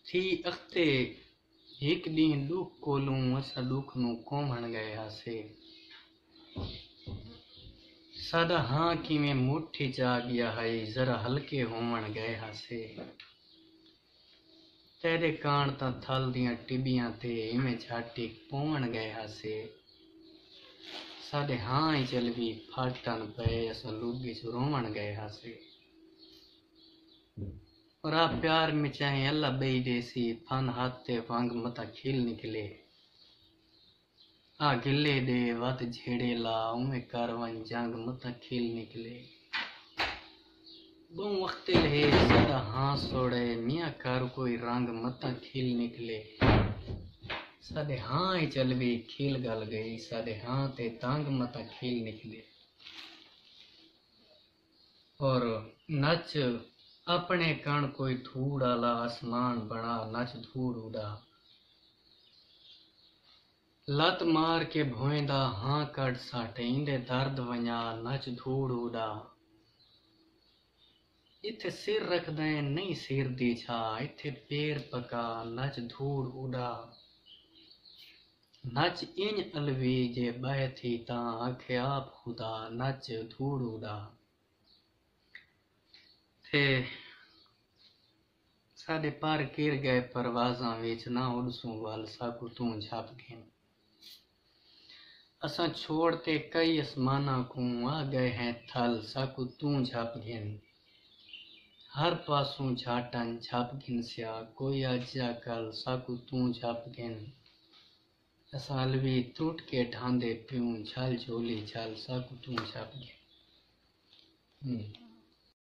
थी अख्ते एक ॾींहुं ॾुख कोलूं असां ॾुख नूं कोमण गए हासे। सादा हाँ किवें मुट्ठी चा गया है जरा हल्के होवण गए हासे। तेरे कान तां थल दियां टिबियां ते इवें झाटी पोवण गए हासे। साडे हाँ ही चलवी फाटन पे असां लुगी च रोवण गए हासे। और आ प्यार में चाहे अल्लाह बई देसी फन हाथे वांग मता खिल निकले। आ गिले दे वत झेड़े ला उमें कारवन जंग मता खिल निकले। बहु वक्त लहे सदा हाँ सोड़े मियाँ कार कोई रंग मता खिल निकले। साडे हाँ ही चलवी खिल गल गई साडे हाँ ते तांग मता खिल निकले। और नच अपने कण कोई धूड़ आला आसमान बना नच धूड़ उड़ा। लत मार के भोंदा हाँ कट साटेंदे दर्द वञा नच धूड़ उड़ा। इथे सिर रखदे नहीं सिर दी छा इथे पैर पका नच धूड़ उड़ा। नच इंज अलवी जे बह थी तां आखे आप खुदा नच धूड़ उड़ा। थे साडे पार किर गए परवाज़ां विच ना उड़सूं वल साकू तू झप घिन। असां छोड़ते कई आसमाना को आ गए हैं थल साकू तू झप घिन। हर पासों झाटन झप घिन स्या कोई अजा कल साकू तू झप घिन। असां अलवी त्रुट के ढांदे प्यूं झल झोली झल साकू तू झप घिन।